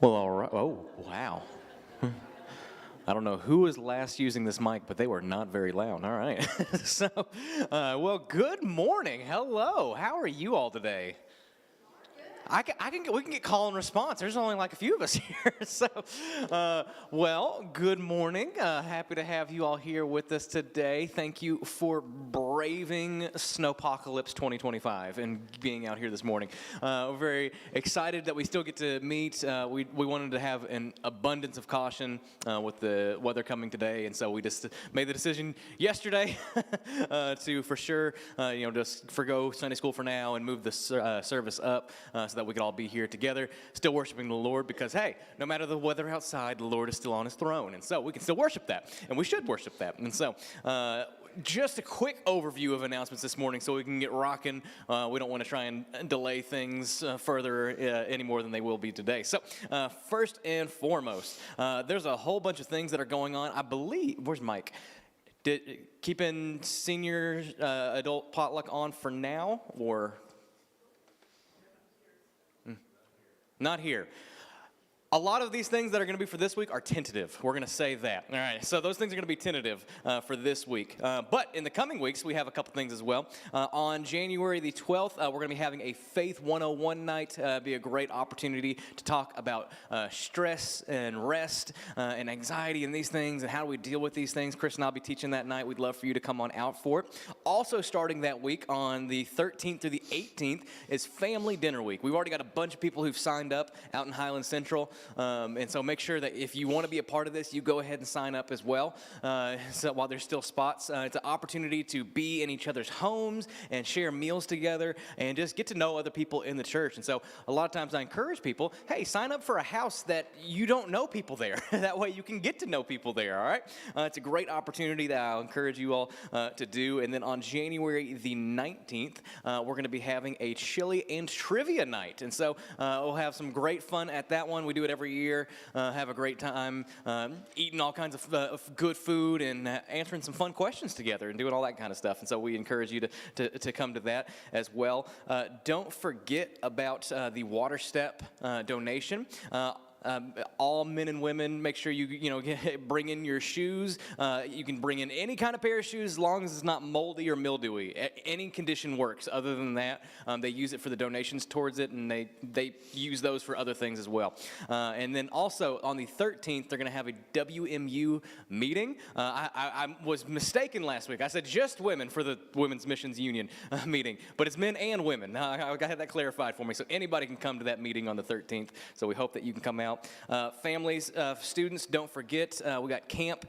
Well, all right. Oh, wow. I don't know who was last using this mic, but they were not very loud. All right. Well, good morning. Hello. How are you all today? We can get call and response. There's only like a few of us here. Well, good morning. Happy to have you all here with us today. Thank you for braving Snowpocalypse 2025 and being out here this morning. We're very excited that we still get to meet. We wanted to have an abundance of caution with the weather coming today, and so we just made the decision yesterday to for sure, just forgo Sunday school for now and move the service up so that we could all be here together, still worshiping the Lord, because, hey, no matter the weather outside, the Lord is still on his throne, and so we can still worship that, and we should worship that. And so just a quick overview of announcements this morning so we can get rocking. We don't want to try and delay things further any more than they will be today. So first and foremost, there's a whole bunch of things that are going on. I believe, where's Mike? Keeping senior adult potluck on for now, or? Not here. A lot of these things that are going to be for this week are tentative. We're going to say that. All right, so those things are going to be tentative for this week. But in the coming weeks, we have a couple things as well. On January the 12th, we're going to be having a Faith 101 night. Be a great opportunity to talk about stress and rest and anxiety and these things and how do we deal with these things. Chris and I'll be teaching that night. We'd love for you to come on out for it. Also starting that week on the 13th through the 18th is Family Dinner Week. We've already got a bunch of people who've signed up out in Highland Central. And so make sure that if you want to be a part of this, you go ahead and sign up as well. So while there's still spots, it's an opportunity to be in each other's homes and share meals together and just get to know other people in the church. And so a lot of times I encourage people, hey, sign up for a house that you don't know people there. That way you can get to know people there, all right? It's a great opportunity that I'll encourage you all to do. And then on January the 19th, we're going to be having a chili and trivia night. And so we'll have some great fun at that one. We do it every year, have a great time eating all kinds of good food and answering some fun questions together and doing all that kind of stuff. And so we encourage you to come to that as well. Don't forget about the Water Step donation. All men and women, make sure you bring in your shoes. You can bring in any kind of pair of shoes as long as it's not moldy or mildewy. Any condition works. Other than that, they use it for the donations towards it, and they use those for other things as well. And then also on the 13th, they're going to have a WMU meeting. I was mistaken last week. I said just women for the Women's Missions Union meeting, but it's men and women. I had that clarified for me, so anybody can come to that meeting on the 13th. So we hope that you can come out. Families, students, don't forget, we got camp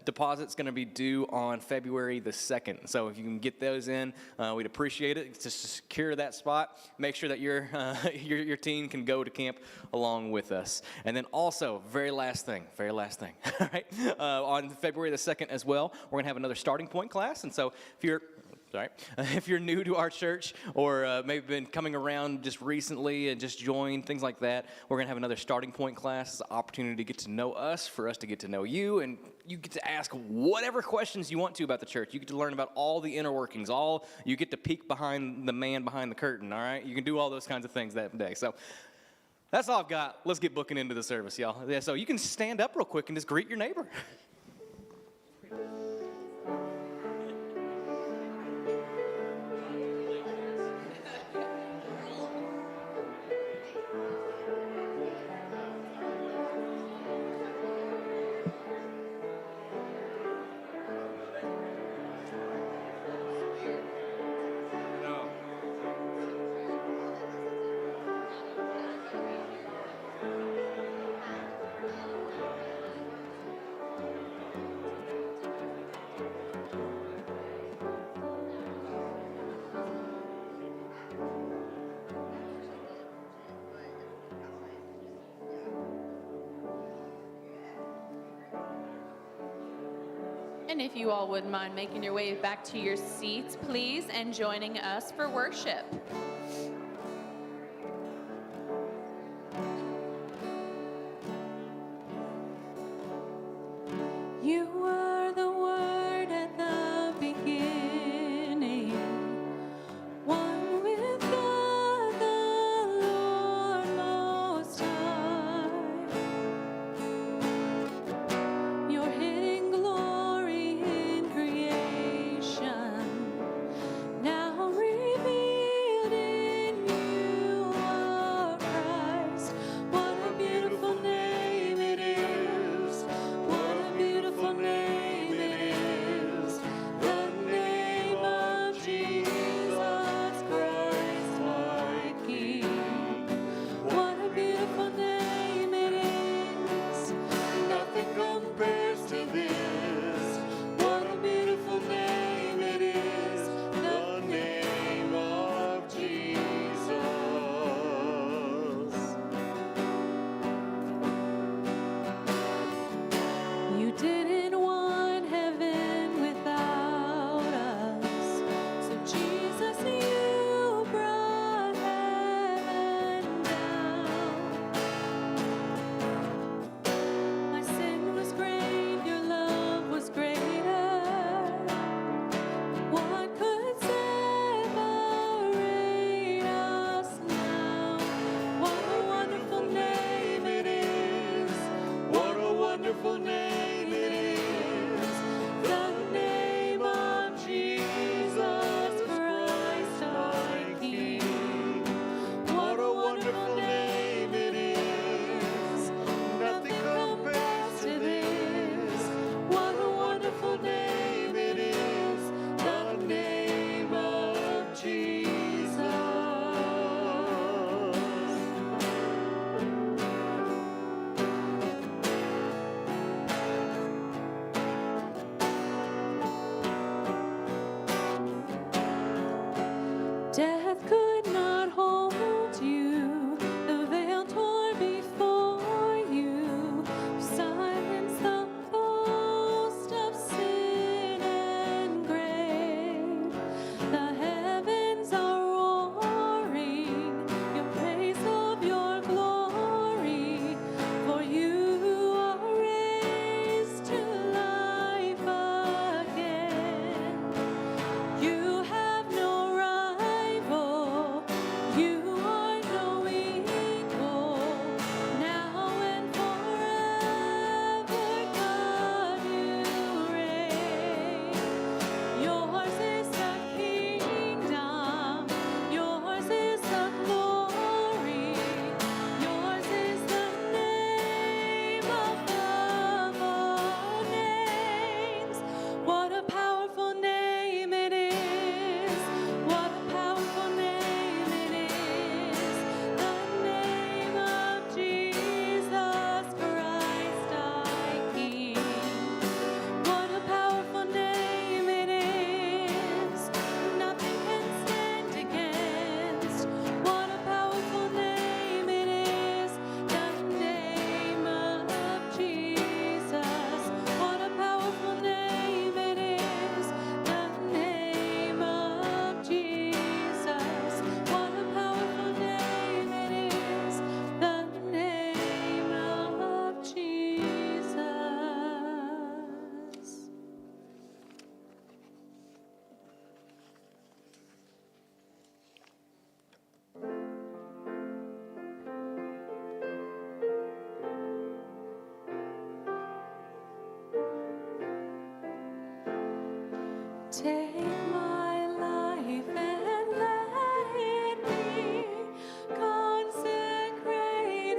deposits going to be due on February the 2nd. So if you can get those in, we'd appreciate it. To secure that spot, make sure that your teen can go to camp along with us. And then also, very last thing, all right? On February the 2nd as well, we're going to have another starting point class. And so if you're new to our church or maybe been coming around just recently and just joined, things like that, we're going to have another starting point class. It's an opportunity to get to know us, for us to get to know you, and you get to ask whatever questions you want to about the church. You get to learn about all the inner workings. You get to peek behind the man behind the curtain, all right? You can do all those kinds of things that day. So that's all I've got. Let's get booking into the service, y'all. Yeah, so you can stand up real quick and just greet your neighbor. And if you all wouldn't mind making your way back to your seats, please, and joining us for worship. You were the Word at the beginning, one with God the Lord Most High. Take my life and let it be consecrated,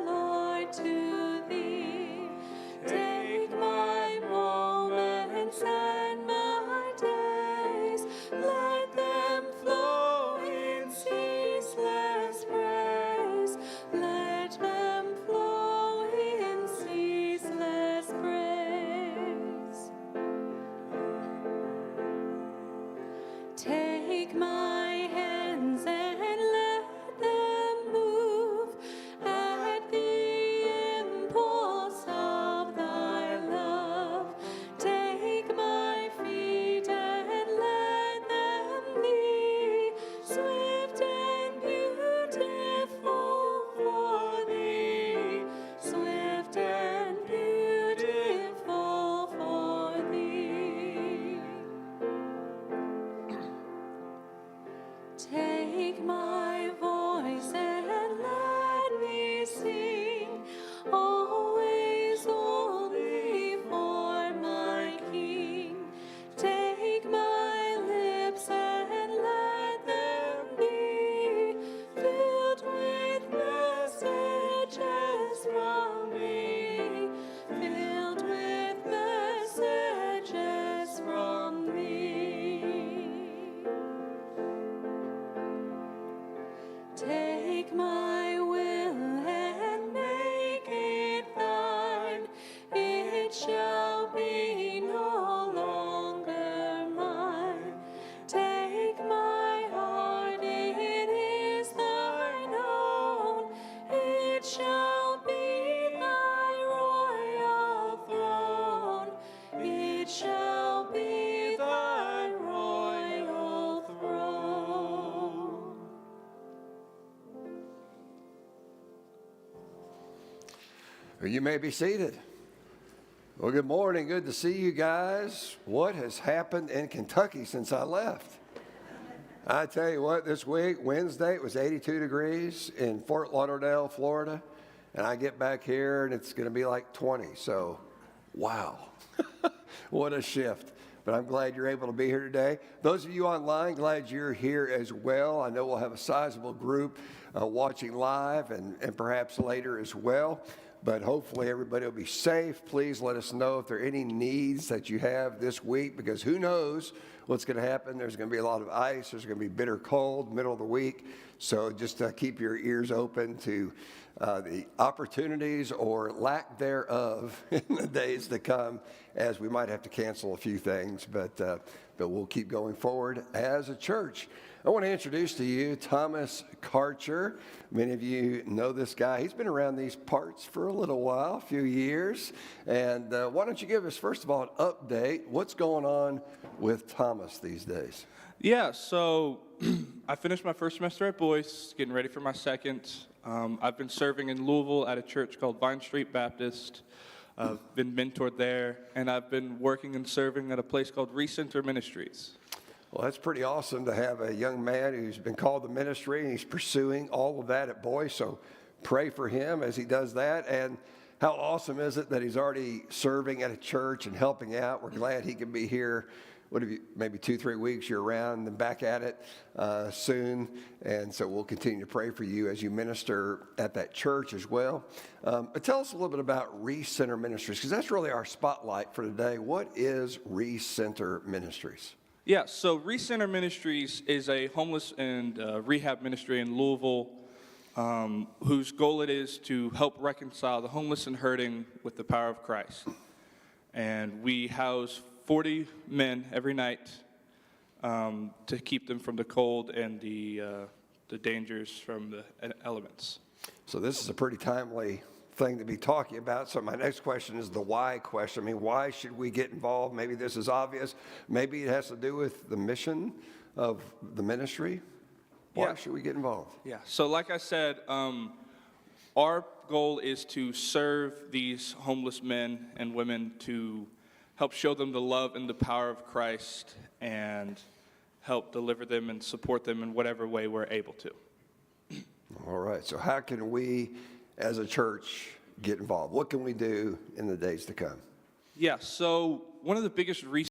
Lord, to Thee. Take my moments and my days, let them flow in ceaseless praise. Let them flow in ceaseless praise. Take my hands and let them move at the impulse of Thy love. Take my feet and let them be swift and beautiful for Thee. Swift and beautiful for Thee. Take my voice and let me sing, always only for my King. Take my lips and let them be filled with messages from Thee, filled with messages from Thee. Take my will and make it Thine. It shall be no longer mine. Take my heart, it is Thine own. It shall be Thy royal throne. It shall be Thy royal throne. You may be seated. Well, good morning. Good to see you guys. What has happened in Kentucky since I left? I tell you what, this week, Wednesday, it was 82 degrees in Fort Lauderdale, Florida. And I get back here and it's going to be like 20. So, wow. What a shift. But I'm glad you're able to be here today. Those of you online, glad you're here as well. I know we'll have a sizable group watching live and perhaps later as well. But hopefully everybody will be safe. Please let us know if there are any needs that you have this week, because who knows what's going to happen. There's going to be a lot of ice. There's going to be bitter cold middle of the week. So just keep your ears open to the opportunities or lack thereof in the days to come, as we might have to cancel a few things. But we'll keep going forward as a church. I want to introduce to you Thomas Karcher. Many of you know this guy. He's been around these parts for a little while, a few years. And why don't you give us, first of all, an update. What's going on with Thomas these days? Yeah, so I finished my first semester at Boyce, getting ready for my second. I've been serving in Louisville at a church called Vine Street Baptist. I've been mentored there, and I've been working and serving at a place called Recenter Ministries. Well, that's pretty awesome to have a young man who's been called to ministry, and he's pursuing all of that at Boyce. So pray for him as he does that. And how awesome is it that he's already serving at a church and helping out? We're glad he can be here. What have you, maybe 2-3 weeks, you're around and back at it soon. And so we'll continue to pray for you as you minister at that church as well. But tell us a little bit about Recenter Ministries, because that's really our spotlight for today. What is Recenter Ministries? Yeah, so Recenter Ministries is a homeless and rehab ministry in Louisville whose goal it is to help reconcile the homeless and hurting with the power of Christ. And we house 40 men every night to keep them from the cold and the dangers from the elements. So this is a pretty timely thing to be talking about. So my next question is the why question. I mean, why should we get involved? Maybe this is obvious. Maybe it has to do with the mission of the ministry. Why should we get involved? Yeah, so like I said, our goal is to serve these homeless men and women, to help show them the love and the power of Christ, and help deliver them and support them in whatever way we're able to. All right, so how can we as a church get involved? What can we do in the days to come? Yeah, so one of the biggest